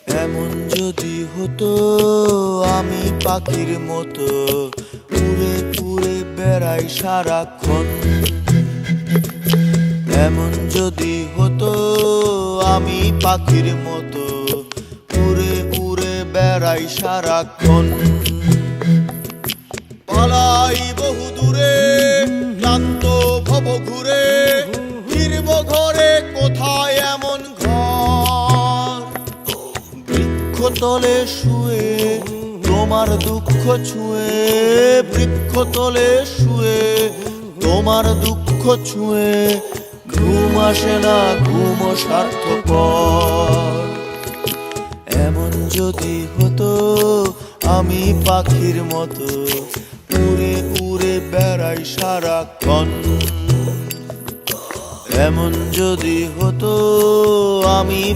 এমন যদি হতো আমি পাখির মতো উড়ে উড়ে বেড়াই সারাক্ষণ। এমন যদি হতো আমি পাখির মতো উড়ে উড়ে বেড়াই সারাক্ষণ। পালাই বহু দূরে ক্লান্ত ভব ঘুরে, ফিরব ঘরে কোথায় এমন ঘর। বৃক্ষতলে শুয়ে তোমার দুঃখ ছুঁয়ে, বৃক্ষতলে শুয়ে তোমার দুঃখ ছুঁয়ে, ঘুম আসে না ঘুম স্বার্থপর। এমন যদি হতো আমি পাখির মতো উড়ে উড়ে বেড়াই সারাক্ষণ। এমন যদি হতো আমি